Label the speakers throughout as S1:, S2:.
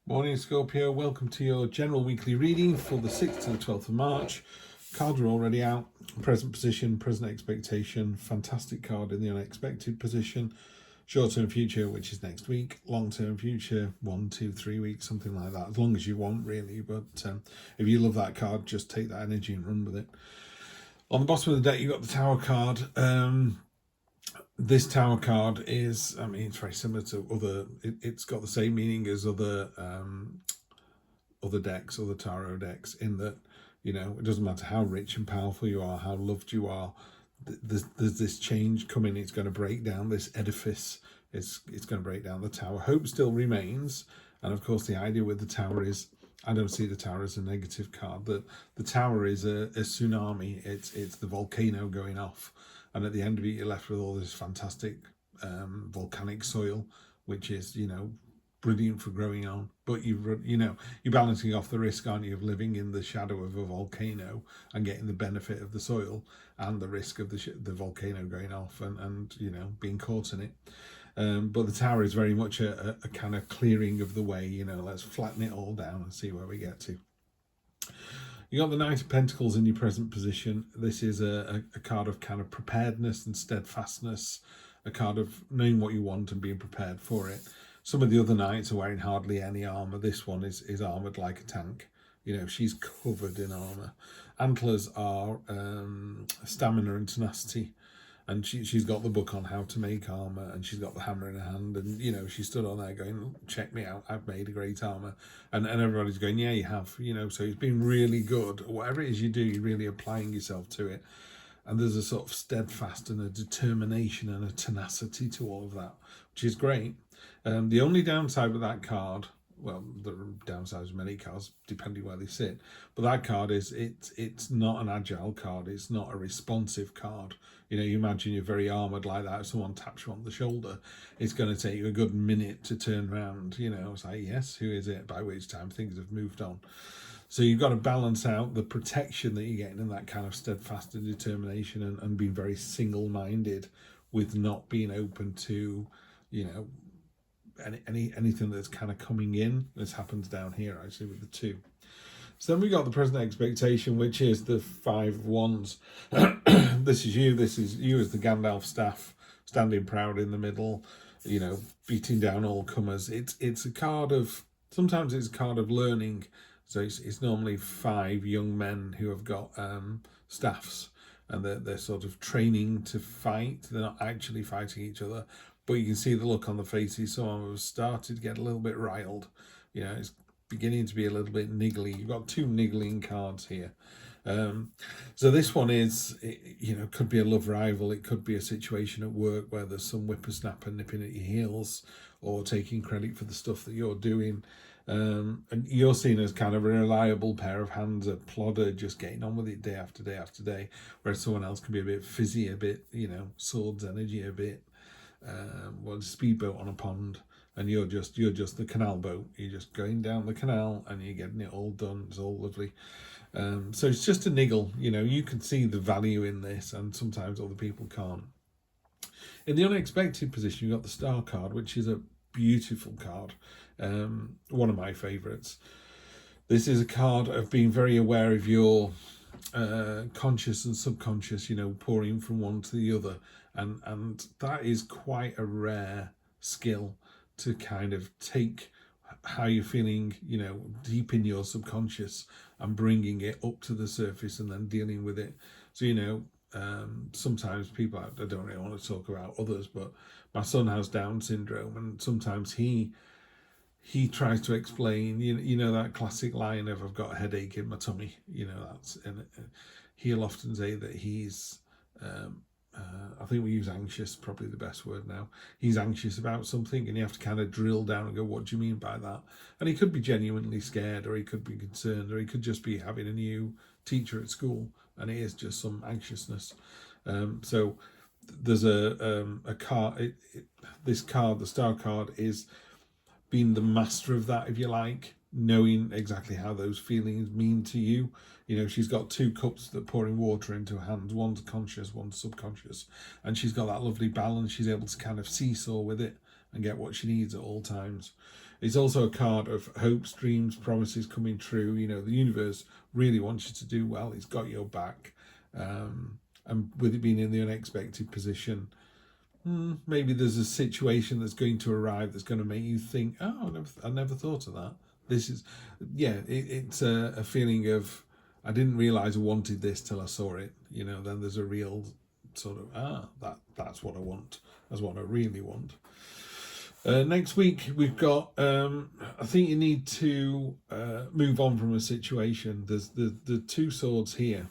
S1: Morning Scorpio, welcome to your general weekly reading for the 6th to the 12th of March. Cards are already out. Present position, present expectation, fantastic card in the unexpected position. Short-term future, which is next week. Long-term future, 1, 2, 3 weeks, something like that, as long as you want really. But if you love that card, just take that energy and run with it. On the bottom of the deck, you've got the Tower card. This Tower card is, it's very similar to other, it's got the same meaning as other decks, other tarot decks, in that, it doesn't matter how rich and powerful you are, how loved you are, there's this change coming. It's going to break down this edifice. It's going to break down the Tower. Hope still remains. And of course, the idea with the Tower is, I don't see the Tower as a negative card. The Tower is a tsunami. It's the volcano going off. And at the end of it, you're left with all this fantastic volcanic soil, which is, brilliant for growing on. But you're balancing off the risk, aren't you, of living in the shadow of a volcano and getting the benefit of the soil and the risk of the volcano going off and being caught in it. But the Tower is very much a kind of clearing of the way, let's flatten it all down and see where we get to. You got the Knight of Pentacles in your present position. This is a card of kind of preparedness and steadfastness, a card of knowing what you want and being prepared for it. Some of the other knights are wearing hardly any armour. This one is armoured like a tank. She's covered in armour. Antlers are stamina and tenacity. And she's got the book on how to make armour, and she's got the hammer in her hand, and she stood on there going, check me out, I've made a great armour. And everybody's going, yeah, you have, so it's been really good. Whatever it is you do, you're really applying yourself to it. And there's a sort of steadfast and a determination and a tenacity to all of that, which is great. The only downside with that card, well, there are downsides with many cards, depending where they sit, but that card is, it's not an agile card, it's not a responsive card. You imagine you're very armoured like that, if someone taps you on the shoulder, it's going to take you a good minute to turn around, it's like, yes, who is it? By which time things have moved on. So you've got to balance out the protection that you're getting in that kind of steadfast and determination and being very single-minded with not being open to, anything that's kind of coming in. This happens down here actually with the 2. So then we got the present expectation, which is the 5 of Wands. This is you as the Gandalf staff, standing proud in the middle, beating down all comers. It's a card of, sometimes it's a card of learning. So it's normally 5 young men who have got staffs, and they're sort of training to fight. They're not actually fighting each other, but you can see the look on the faces. Some of them have started to get a little bit riled. It's beginning to be a little bit niggly. You've got 2 niggling cards here. So this one is, could be a love rival. It could be a situation at work where there's some whippersnapper nipping at your heels or taking credit for the stuff that you're doing. And you're seen as kind of a reliable pair of hands, a plodder, just getting on with it day after day after day, whereas someone else can be a bit fizzy, a bit, swords energy, a bit, speedboat on a pond. And you're just the canal boat. You're just going down the canal and you're getting it all done. It's all lovely. So it's just a niggle. You can see the value in this, and sometimes other people can't. In the unexpected position, you've got the Star card, which is a beautiful card. One of my favourites. This is a card of being very aware of your conscious and subconscious, pouring from one to the other. And that is quite a rare skill, to kind of take how you're feeling, deep in your subconscious and bringing it up to the surface and then dealing with it. So, sometimes people, I don't really want to talk about others, but my son has Down syndrome, and sometimes he tries to explain, that classic line of, I've got a headache in my tummy, and he'll often say that he's, I think we use anxious, probably the best word now. He's anxious about something, and you have to kind of drill down and go, what do you mean by that? And he could be genuinely scared, or he could be concerned, or he could just be having a new teacher at school, and it is just some anxiousness. So there's a card, this card, the Star card, is being the master of that, if you like, knowing exactly how those feelings mean to you. She's got 2 cups that pouring water into her hands. One's conscious, one's subconscious. And she's got that lovely balance. She's able to kind of seesaw with it and get what she needs at all times. It's also a card of hopes, dreams, promises coming true. You know, the universe really wants you to do well. It's got your back. And with it being in the unexpected position, maybe there's a situation that's going to arrive that's going to make you think, oh, I never thought of that. This is, yeah, it's a feeling of, I didn't realise I wanted this till I saw it. You know, then there's a real sort of, that's what I want. That's what I really want. Next week, we've got, I think you need to move on from a situation. There's the Two Swords here.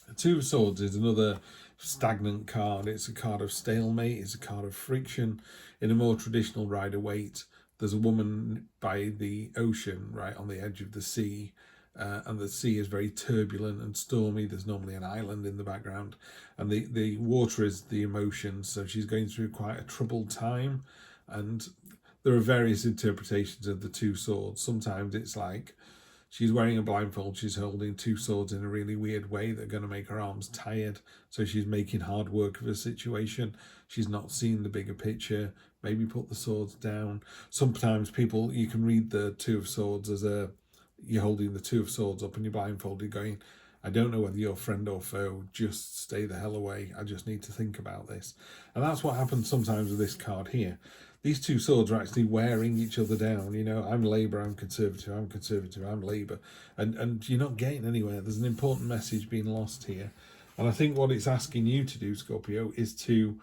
S1: The Two of Swords is another stagnant card. It's a card of stalemate. It's a card of friction. In a more traditional Rider-Waite, there's a woman by the ocean, right on the edge of the sea, and the sea is very turbulent and stormy. There's normally an island in the background, and the water is the emotions. So she's going through quite a troubled time, and there are various interpretations of the Two Swords. Sometimes it's like she's wearing a blindfold, she's holding two swords in a really weird way that are going to make her arms tired. So she's making hard work of a situation. She's not seeing the bigger picture. Maybe put the swords down. Sometimes people, you can read the Two of Swords as you're holding the Two of Swords up and you're blindfolded going, I don't know whether you're friend or foe, just stay the hell away. I just need to think about this. And that's what happens sometimes with this card here. These two swords are actually wearing each other down. You know, I'm Labour, I'm Conservative, I'm Labour. And you're not getting anywhere. There's an important message being lost here. And I think what it's asking you to do, Scorpio, is to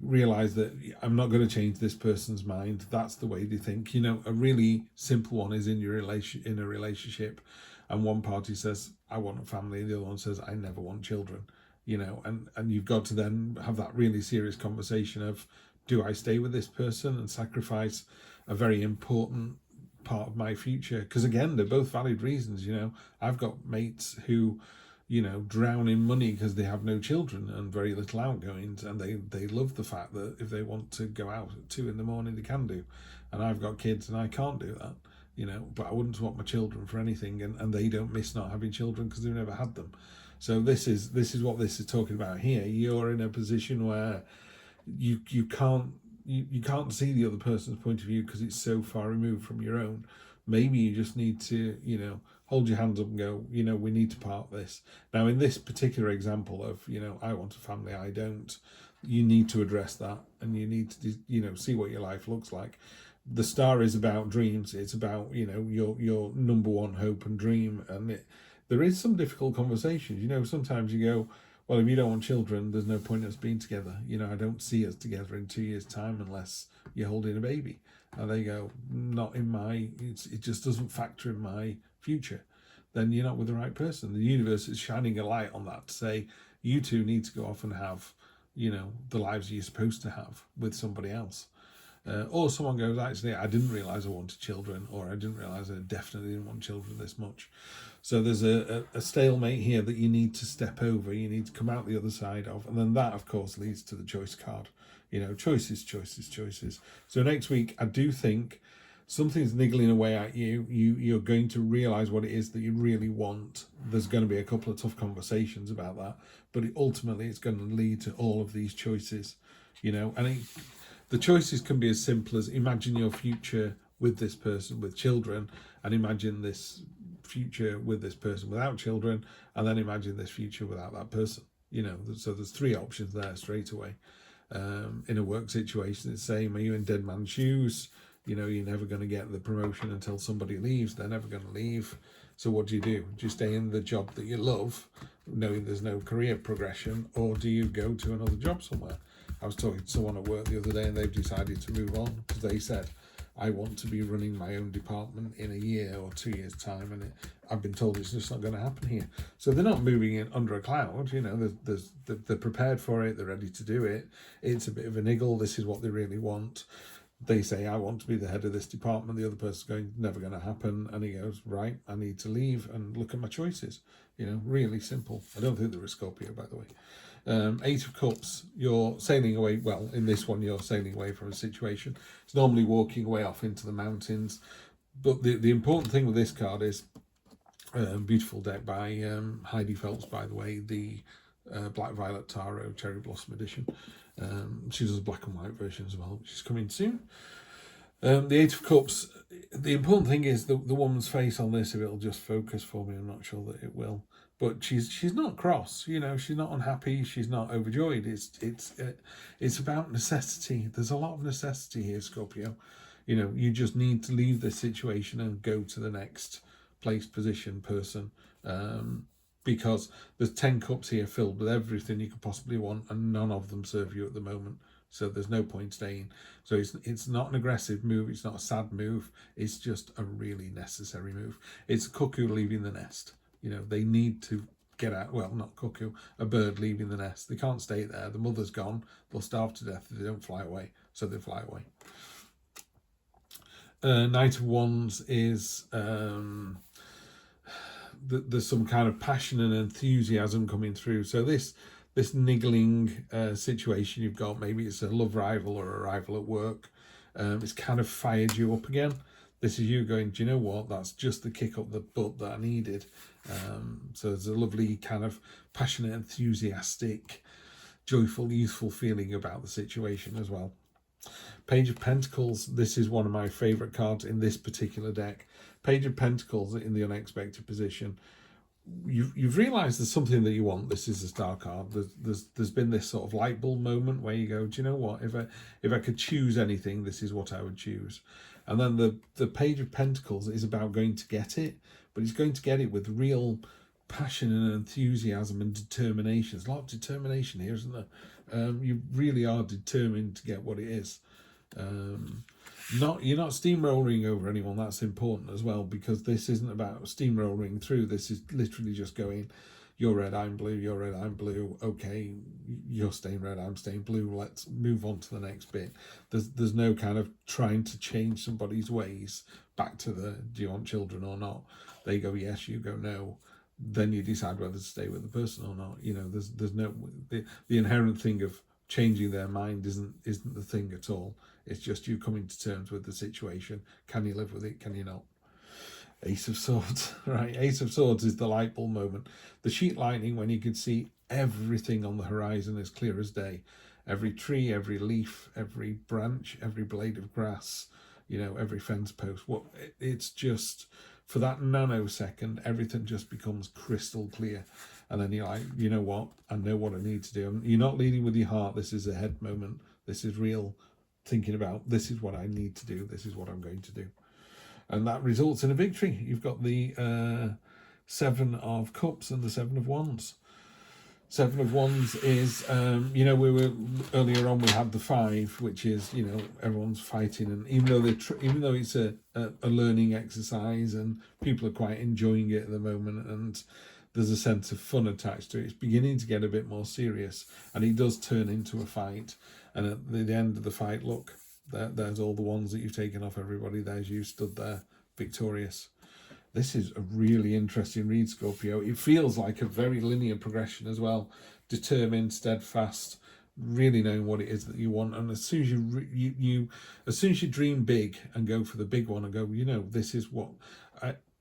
S1: realise that I'm not going to change this person's mind. That's the way they think. You know, a really simple one is in a relationship, and one party says, I want a family, and the other one says, I never want children. You know, and you've got to then have that really serious conversation of, do I stay with this person and sacrifice a very important part of my future? Because again, they're both valid reasons. You know, I've got mates who, you know, drown in money because they have no children and very little outgoings, and they love the fact that if they want to go out at 2 a.m, they can do. And I've got kids and I can't do that, you know, but I wouldn't swap my children for anything, and they don't miss not having children because they've never had them. So this is what this is talking about here. You're in a position where you can't see the other person's point of view because it's so far removed from your own. Maybe you just need to, you know, hold your hands up and go, you know, we need to part this. Now, in this particular example of, you know, I want a family, I don't, you need to address that, and you need to, you know, see what your life looks like. The star is about dreams. It's about, you know, your number one hope and dream. And there is some difficult conversations. You know, sometimes you go, well, if you don't want children, there's no point in us being together. You know, I don't see us together in 2 years' time unless you're holding a baby. And they go, not in my, it just doesn't factor in my future. Then you're not with the right person. The universe is shining a light on that to say, you two need to go off and have, you know, the lives you're supposed to have with somebody else. Or someone goes, actually, I didn't realise I wanted children, or I didn't realise I definitely didn't want children this much. So there's a stalemate here that you need to step over, you need to come out the other side of. And then that, of course, leads to the choice card. You know, choices. So next week, I do think something's niggling away at you. You're going to realise what it is that you really want. There's going to be a couple of tough conversations about that, but ultimately it's going to lead to all of these choices, you know. And the choices can be as simple as imagine your future with this person with children, and imagine this future with this person without children, and then imagine this future without that person. You know, so there's 3 options there straight away. In a work situation, it's saying, are you in dead man's shoes? You know, you're never going to get the promotion until somebody leaves. They're never going to leave. So what do? Do you stay in the job that you love, knowing there's no career progression, or do you go to another job somewhere? I was talking to someone at work the other day, and they've decided to move on because they said, I want to be running my own department in a year or 2 years' time, and I've been told it's just not going to happen here. So they're not moving in under a cloud. You know, they're prepared for it. They're ready to do it. It's a bit of a niggle. This is what they really want. They say, I want to be the head of this department. The other person's going, never going to happen. And he goes, right, I need to leave and look at my choices. You know, really simple. I don't think they're a Scorpio, by the way. 8 of Cups, you're sailing away. Well, in this one, you're sailing away from a situation. It's normally walking away off into the mountains. But the important thing with this card is, beautiful deck by Heidi Phelps, by the way, the Black Violet Tarot Cherry Blossom Edition. She does black and white versions as well, which is coming soon. The Eight of Cups, the important thing is the woman's face on this, if it'll just focus for me, I'm not sure that it will. But she's not cross, you know, she's not unhappy, she's not overjoyed. It's about necessity. There's a lot of necessity here, Scorpio. You know, you just need to leave this situation and go to the next place, position, person. Because there's 10 cups here filled with everything you could possibly want, and none of them serve you at the moment. So there's no point staying. So it's not an aggressive move. It's not a sad move. It's just a really necessary move. It's a cuckoo leaving the nest. You know, they need to get out. Well, not cuckoo, a bird leaving the nest. They can't stay there. The mother's gone. They'll starve to death if they don't fly away. So they fly away. Knight of Wands is there's some kind of passion and enthusiasm coming through. So this niggling situation you've got, maybe it's a love rival or a rival at work, it's kind of fired you up again. This is you going, do you know what, that's just the kick up the butt that I needed. So there's a lovely kind of passionate, enthusiastic, joyful, youthful feeling about the situation as well. Page of Pentacles, this is one of my favourite cards in this particular deck. Page of Pentacles in the unexpected position. You've realised there's something that you want. This is a star card. There's been this sort of light bulb moment where you go, do you know what? If I could choose anything, this is what I would choose. And then the Page of Pentacles is about going to get it, but he's going to get it with real passion and enthusiasm and determination. There's a lot of determination here, isn't there? You really are determined to get what it is. You're not steamrolling over anyone. That's important as well, because this isn't about steamrolling through. This is literally just going, you're red, I'm blue, you're red, I'm blue. Okay, you're staying red, I'm staying blue. Let's move on to the next bit. There's no kind of trying to change somebody's ways back to the, do you want children or not? They go yes, you go no. Then you decide whether to stay with the person or not. You know, there's no, the inherent thing of changing their mind isn't the thing at all. It's just you coming to terms with the situation. Can you live with it? Can you not? Ace of Swords, right? Ace of Swords is the light bulb moment. The sheet lightning, when you could see everything on the horizon as clear as day. Every tree, every leaf, every branch, every blade of grass, you know, every fence post. It's just, for that nanosecond, everything just becomes crystal clear. And then you're like, you know what? I know what I need to do. You're not leading with your heart. This is a head moment. This is real thinking about, this is what I need to do. This is what I'm going to do. And that results in a victory. You've got the Seven of Cups and the Seven of Wands. Seven of Wands is, you know, we were earlier on, we had the Five, which is, you know, everyone's fighting. And even though it's a learning exercise and people are quite enjoying it at the moment, and there's a sense of fun attached to it, it's beginning to get a bit more serious, and it does turn into a fight. And at the end of the fight, look, there's all the ones that you've taken off everybody. There's you stood there victorious. This is a really interesting read, Scorpio. It feels like a very linear progression as well. Determined, steadfast, really knowing what it is that you want. And as soon as as soon as you dream big and go for the big one and go, you know, this is what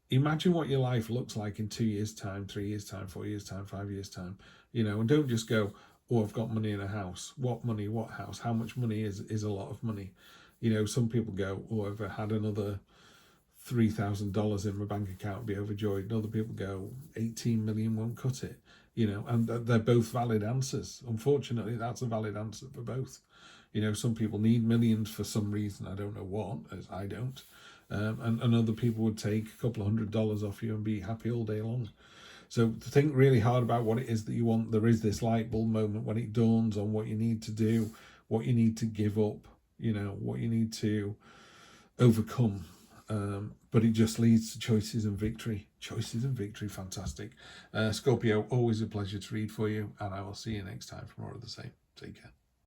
S1: imagine what your life looks like in 2 years' time, 3 years' time, 4 years' time, 5 years' time. You know, and don't just go, oh, I've got money in a house. What money? What house? How much money is a lot of money? You know, some people go, oh, if I had another $3,000 in my bank account, I'd be overjoyed. And other people go, 18 million won't cut it. You know, and they're both valid answers. Unfortunately, that's a valid answer for both. You know, some people need millions for some reason. I don't know what, as I don't. And other people would take a couple of $100 off you and be happy all day long. So think really hard about what it is that you want. There is this light bulb moment when it dawns on what you need to do, what you need to give up, you know, what you need to overcome. But it just leads to choices and victory. Choices and victory, fantastic. Scorpio, always a pleasure to read for you, and I will see you next time for more of the same. Take care.